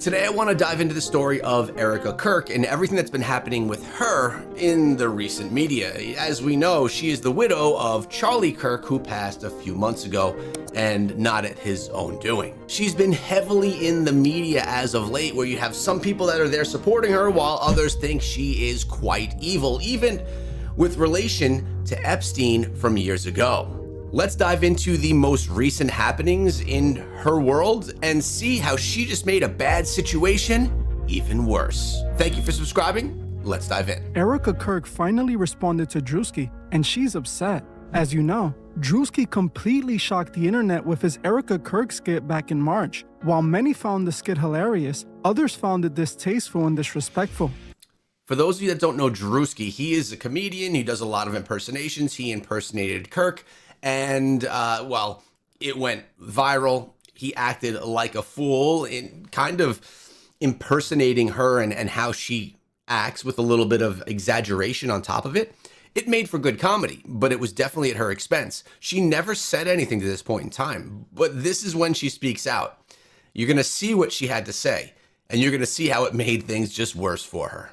Today I want to dive into the story of Erika Kirk and everything that's been happening with her in the recent media. As we know, she is the widow of Charlie Kirk, who passed a few months ago, and not at his own doing. She's been heavily in the media as of late, where you have some people that are there supporting her while others think she is quite evil, even with relation to Epstein from years ago. Let's dive into the most recent happenings in her world and see how she just made a bad situation even worse. Thank you for subscribing. Let's dive in. Erika Kirk finally responded to Druski, and she's upset. As you know, Druski completely shocked the internet with his Erika Kirk skit back in March. While many found the skit hilarious, others found it distasteful and disrespectful. For those of you that don't know Druski, he is a comedian. He does a lot of impersonations. He impersonated Kirk. And, well, it went viral. He acted like a fool in kind of impersonating her and how she acts with a little bit of exaggeration on top of it. It made for good comedy, but it was definitely at her expense. She never said anything to this point in time, but this is when she speaks out. You're going to see what she had to say, and you're going to see how it made things just worse for her.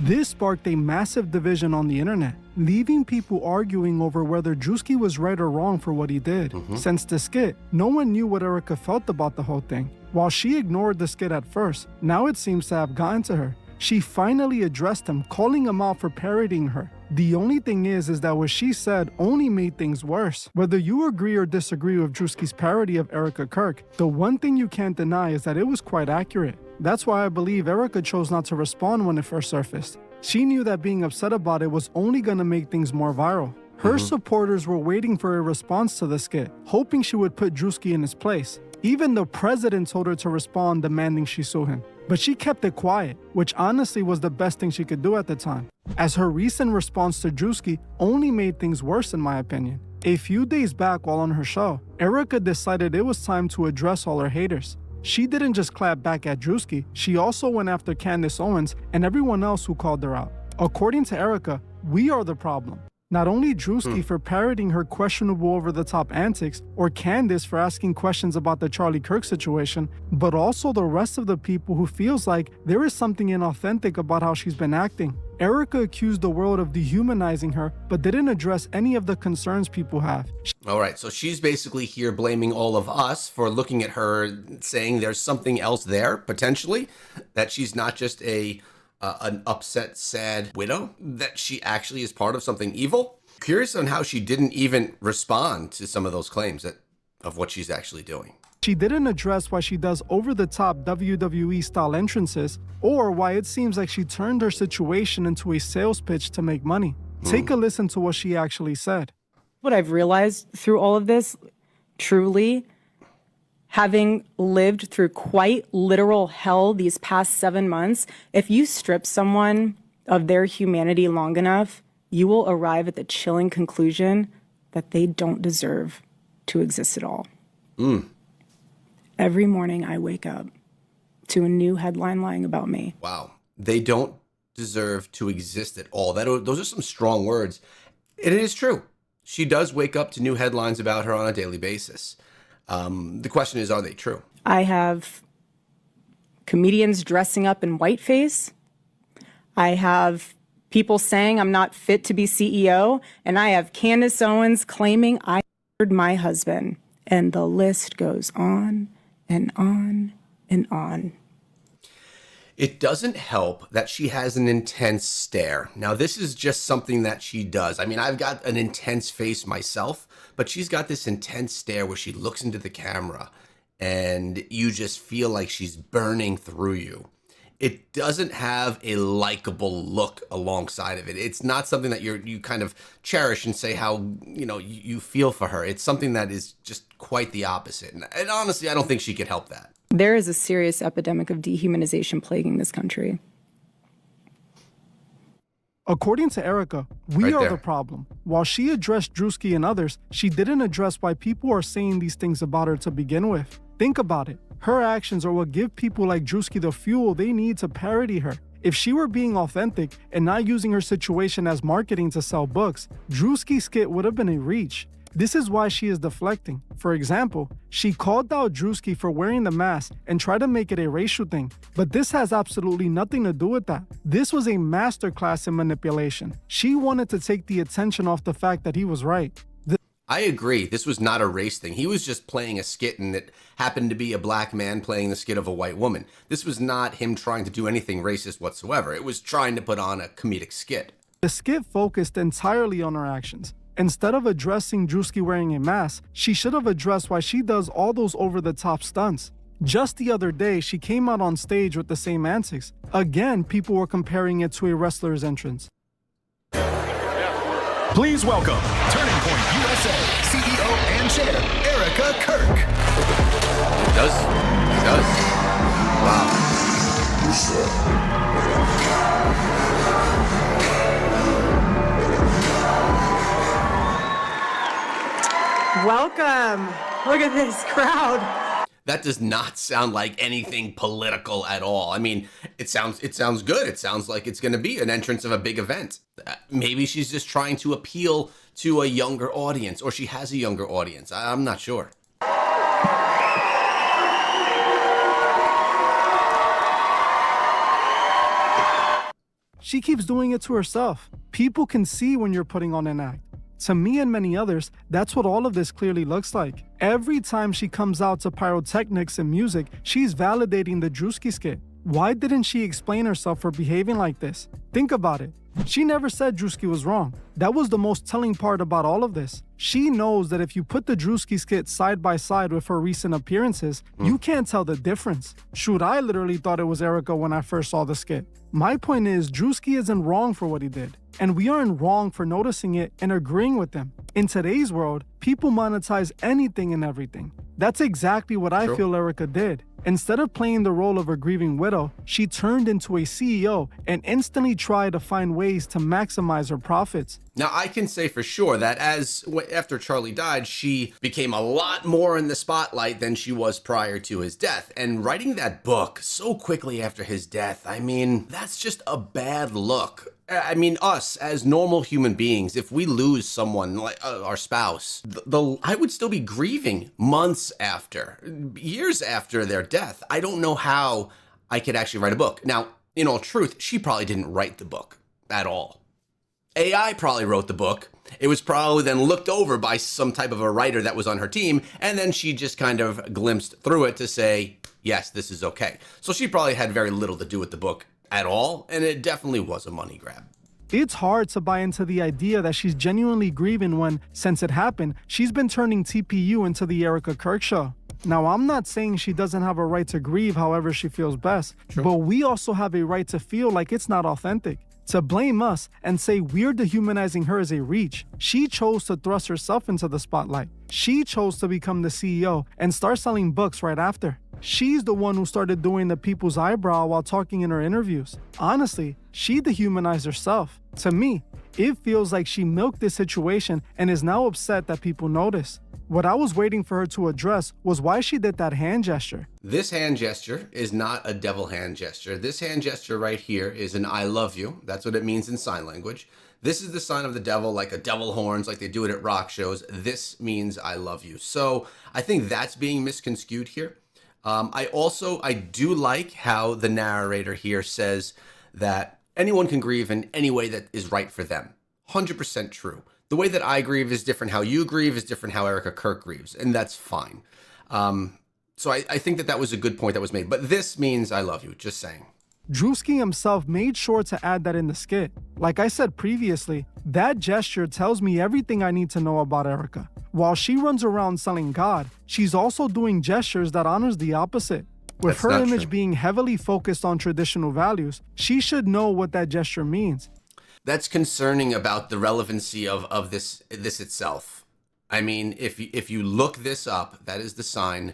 This sparked a massive division on the internet, leaving people arguing over whether Druski was right or wrong for what he did. Since the skit, no one knew what Erika felt about the whole thing. While she ignored the skit at first, now it seems to have gotten to her. She finally addressed him, calling him out for parodying her. The only thing is that what she said only made things worse. Whether you agree or disagree with Druski's parody of Erika Kirk, the one thing you can't deny is that it was quite accurate. That's why I believe Erika chose not to respond when it first surfaced. She knew that being upset about it was only gonna make things more viral. Her supporters were waiting for a response to the skit, hoping she would put Druski in his place. Even the president told her to respond, demanding she sue him. But she kept it quiet, which honestly was the best thing she could do at the time, as her recent response to Druski only made things worse in my opinion. A few days back while on her show, Erika decided it was time to address all her haters. She didn't just clap back at Druski, she also went after Candace Owens and everyone else who called her out. According to Erika, we are the problem. Not only Druski for parodying her questionable over-the-top antics, or Candace for asking questions about the Charlie Kirk situation, but also the rest of the people who feels like there is something inauthentic about how she's been acting. Erika accused the world of dehumanizing her, but didn't address any of the concerns people have. All right, so she's basically here blaming all of us for looking at her, saying there's something else there, potentially, that she's not just an upset, sad widow, that she actually is part of something evil. Curious on how she didn't even respond to some of those claims of what she's actually doing. She didn't address why she does over-the-top WWE-style entrances, or why it seems like she turned her situation into a sales pitch to make money. Take a listen to what she actually said. What I've realized through all of this, truly, having lived through quite literal hell these past 7 months, if you strip someone of their humanity long enough, you will arrive at the chilling conclusion that they don't deserve to exist at all. Every morning I wake up to a new headline lying about me. Wow. They don't deserve to exist at all. Those are some strong words. And it is true. She does wake up to new headlines about her on a daily basis. The question is, are they true? I have comedians dressing up in whiteface. I have people saying I'm not fit to be CEO. And I have Candace Owens claiming I murdered my husband. And the list goes on and on and on. It doesn't help that she has an intense stare. Now, this is just something that she does. I mean, I've got an intense face myself, but she's got this intense stare where she looks into the camera and you just feel like she's burning through you. It doesn't have a likable look alongside of it. It's not something that you kind of cherish and say how, you feel for her. It's something that is just quite the opposite. And honestly, I don't think she could help that. There is a serious epidemic of dehumanization plaguing this country. According to Erika, we are the problem. While she addressed Druski and others, she didn't address why people are saying these things about her to begin with. Think about it. Her actions are what give people like Druski the fuel they need to parody her. If she were being authentic and not using her situation as marketing to sell books, Druski's skit would have been a reach. This is why she is deflecting. For example, she called out Druski for wearing the mask and tried to make it a racial thing. But this has absolutely nothing to do with that. This was a masterclass in manipulation. She wanted to take the attention off the fact that he was right. I agree. This was not a race thing. He was just playing a skit, and it happened to be a black man playing the skit of a white woman. This was not him trying to do anything racist whatsoever. It was trying to put on a comedic skit. The skit focused entirely on her actions. Instead of addressing Druski wearing a mask, she should have addressed why she does all those over-the-top stunts. Just the other day, she came out on stage with the same antics. Again, people were comparing it to a wrestler's entrance. Please welcome Turning Point USA CEO and Chair, Erika Kirk. It does. It does. Wow. Welcome. Look at this crowd. That does not sound like anything political at all. I mean, it sounds good. It sounds like it's going to be an entrance of a big event. Maybe she's just trying to appeal to a younger audience, or she has a younger audience. I'm not sure. She keeps doing it to herself. People can see when you're putting on an act. To me and many others, that's what all of this clearly looks like. Every time she comes out to pyrotechnics and music, she's validating the Druski skit. Why didn't she explain herself for behaving like this? Think about it. She never said Druski was wrong. That was the most telling part about all of this. She knows that if you put the Druski skit side by side with her recent appearances, you can't tell the difference. Shoot, I literally thought it was Erika when I first saw the skit. My point is, Druski isn't wrong for what he did, and we aren't wrong for noticing it and agreeing with him. In today's world, people monetize anything and everything. That's exactly what I feel Erika did. Instead of playing the role of a grieving widow, she turned into a CEO and instantly tried to find ways to maximize her profits. Now, I can say for sure that after Charlie died, she became a lot more in the spotlight than she was prior to his death. And writing that book so quickly after his death, I mean, that's just a bad look. I mean, us as normal human beings, if we lose someone like our spouse, I would still be grieving months after, years after their death. I don't know how I could actually write a book. Now, in all truth, she probably didn't write the book at all. AI probably wrote the book. It was probably then looked over by some type of a writer that was on her team, and then she just kind of glimpsed through it to say, yes, this is okay. So she probably had very little to do with the book at all, and it definitely was a money grab. It's hard to buy into the idea that she's genuinely grieving when, since it happened, she's been turning TPU into the Erika Kirk show. Now, I'm not saying she doesn't have a right to grieve however she feels best, but we also have a right to feel like it's not authentic. To blame us and say we're dehumanizing her is a reach. She chose to thrust herself into the spotlight. She chose to become the CEO and start selling books right after. She's the one who started doing the people's eyebrow while talking in her interviews. Honestly, she dehumanized herself. To me, it feels like she milked this situation and is now upset that people notice. What I was waiting for her to address was why she did that hand gesture. This hand gesture is not a devil hand gesture. This hand gesture right here is an I love you. That's what it means in sign language. This is the sign of the devil, like a devil horns, like they do it at rock shows. This means I love you. So I think that's being misconstrued here. I do like how the narrator here says that anyone can grieve in any way that is right for them. 100% true. The way that I grieve is different. How you grieve is different. How Erika Kirk grieves, and that's fine. So I think that was a good point that was made. But this means I love you, just saying. Druski himself made sure to add that in the skit. Like I said previously, that gesture tells me everything I need to know about Erika. While she runs around selling God, she's also doing gestures that honors the opposite. With That's her not image true. being heavily focused on traditional values, she should know what that gesture means. That's concerning about the relevancy of this itself. I mean, if you look this up, that is the sign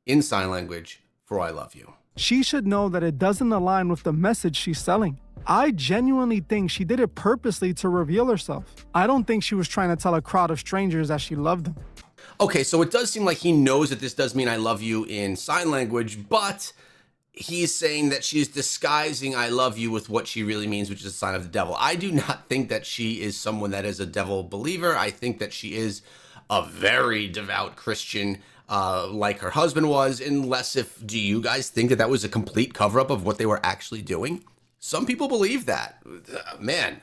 in sign language for I love you. She should know that it doesn't align with the message she's selling. I genuinely think she did it purposely to reveal herself. I don't think she was trying to tell a crowd of strangers that she loved them. Okay, so it does seem like he knows that this does mean I love you in sign language, but he's saying that she's disguising I love you with what she really means, which is a sign of the devil. I do not think that she is someone that is a devil believer. I think that she is a very devout Christian like her husband was, do you guys think that that was a complete cover-up of what they were actually doing? Some people believe that. Man,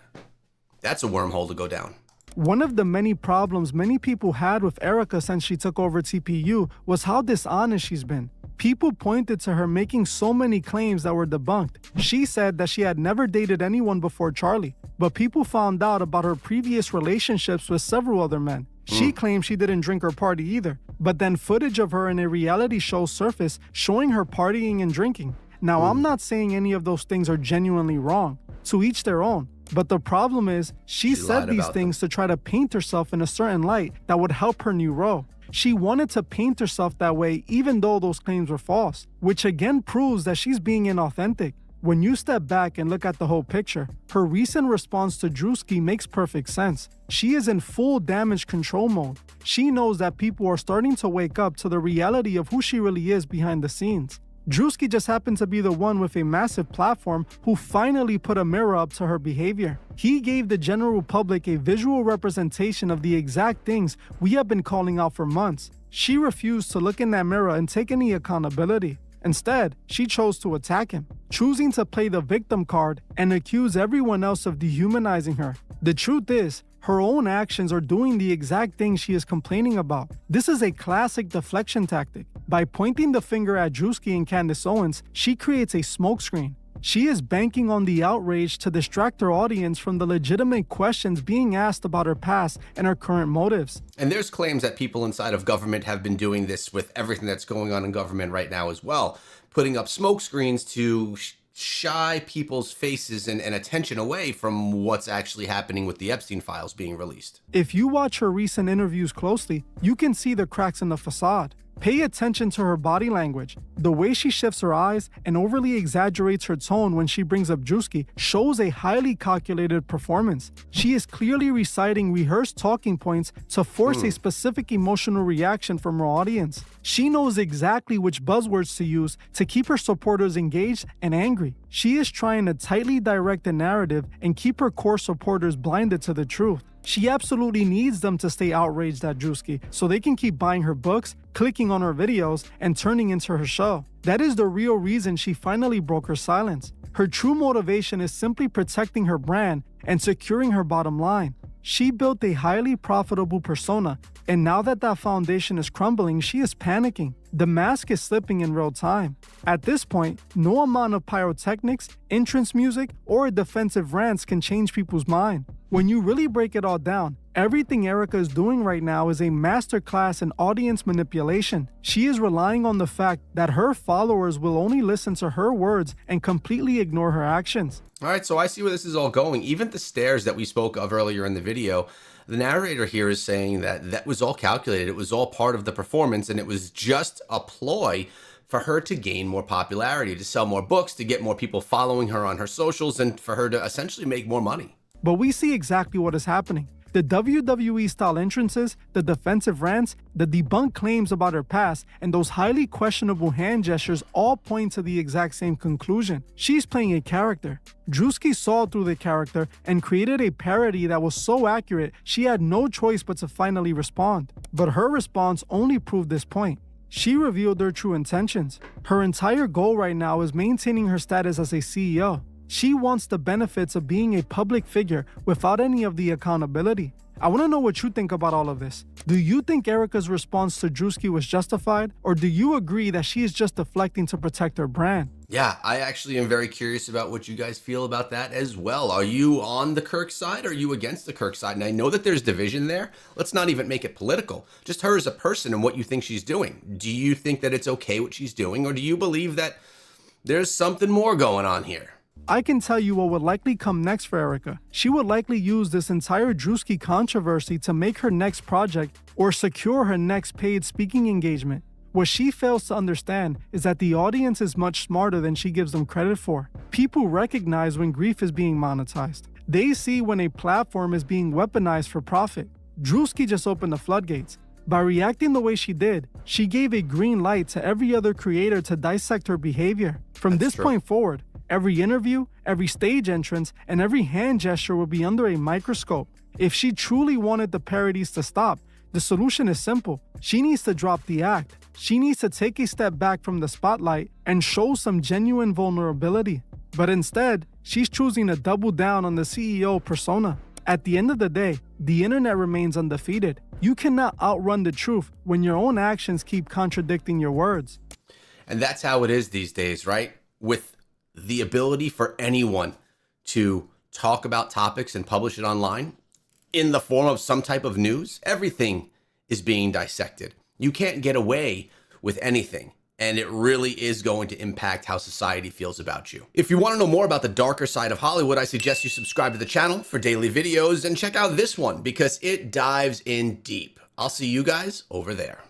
that's a wormhole to go down. One of the many problems many people had with Erika since she took over TPU was how dishonest she's been. People pointed to her making so many claims that were debunked. She said that she had never dated anyone before Charlie, but people found out about her previous relationships with several other men. She claimed she didn't drink or party either, but then footage of her in a reality show surfaced showing her partying and drinking. Now, I'm not saying any of those things are genuinely wrong. To each their own. But the problem is, she said these things to try to paint herself in a certain light that would help her new role. She wanted to paint herself that way even though those claims were false, which again proves that she's being inauthentic. When you step back and look at the whole picture, her recent response to Druski makes perfect sense. She is in full damage control mode. She knows that people are starting to wake up to the reality of who she really is behind the scenes. Druski just happened to be the one with a massive platform who finally put a mirror up to her behavior. He gave the general public a visual representation of the exact things we have been calling out for months. She refused to look in that mirror and take any accountability. Instead, she chose to attack him, choosing to play the victim card and accuse everyone else of dehumanizing her. The truth is, her own actions are doing the exact thing she is complaining about. This is a classic deflection tactic. By pointing the finger at Druski and Candace Owens, she creates a smokescreen. She is banking on the outrage to distract her audience from the legitimate questions being asked about her past and her current motives. And there's claims that people inside of government have been doing this with everything that's going on in government right now as well, putting up smoke screens to shy people's faces and attention away from what's actually happening with the Epstein files being released. If you watch her recent interviews closely, you can see the cracks in the facade. Pay attention to her body language. The way she shifts her eyes and overly exaggerates her tone when she brings up Druski shows a highly calculated performance. She is clearly reciting rehearsed talking points to force a specific emotional reaction from her audience. She knows exactly which buzzwords to use to keep her supporters engaged and angry. She is trying to tightly direct the narrative and keep her core supporters blinded to the truth. She absolutely needs them to stay outraged at Druski so they can keep buying her books, clicking on her videos, and turning into her show. That is the real reason she finally broke her silence. Her true motivation is simply protecting her brand and securing her bottom line. She built a highly profitable persona, and now that that foundation is crumbling, she is panicking. The mask is slipping in real time. At this point, no amount of pyrotechnics, entrance music, or defensive rants can change people's mind. When you really break it all down, everything Erika is doing right now is a masterclass in audience manipulation. She is relying on the fact that her followers will only listen to her words and completely ignore her actions. All right, so I see where this is all going. Even the stares that we spoke of earlier in the video, the narrator here is saying that that was all calculated. It was all part of the performance, and it was just a ploy for her to gain more popularity, to sell more books, to get more people following her on her socials, and for her to essentially make more money. But we see exactly what is happening. The WWE-style entrances, the defensive rants, the debunked claims about her past, and those highly questionable hand gestures all point to the exact same conclusion. She's playing a character. Druski saw through the character and created a parody that was so accurate she had no choice but to finally respond. But her response only proved this point. She revealed her true intentions. Her entire goal right now is maintaining her status as a CEO. She wants the benefits of being a public figure without any of the accountability. I want to know what you think about all of this. Do you think Erika's response to Druski was justified, or do you agree that she is just deflecting to protect her brand? Yeah, I actually am very curious about what you guys feel about that as well. Are you on the Kirk side, or are you against the Kirk side? And I know that there's division there. Let's not even make it political. Just her as a person and what you think she's doing. Do you think that it's okay what she's doing, or do you believe that there's something more going on here? I can tell you what would likely come next for Erika. She would likely use this entire Druski controversy to make her next project or secure her next paid speaking engagement. What she fails to understand is that the audience is much smarter than she gives them credit for. People recognize when grief is being monetized. They see when a platform is being weaponized for profit. Druski just opened the floodgates. By reacting the way she did, she gave a green light to every other creator to dissect her behavior. From this point forward, every interview, every stage entrance, and every hand gesture will be under a microscope. If she truly wanted the parodies to stop, The solution is simple. She needs to drop the act. She needs to take a step back from the spotlight and show some genuine vulnerability. But instead, she's choosing to double down on the CEO persona. At the end of the day, the internet remains undefeated. You cannot outrun the truth when your own actions keep contradicting your words. And that's how it is these days, right? With the ability for anyone to talk about topics and publish it online in the form of some type of news, everything is being dissected. You can't get away with anything. And it really is going to impact how society feels about you. If you want to know more about the darker side of Hollywood, I suggest you subscribe to the channel for daily videos and check out this one because it dives in deep. I'll see you guys over there.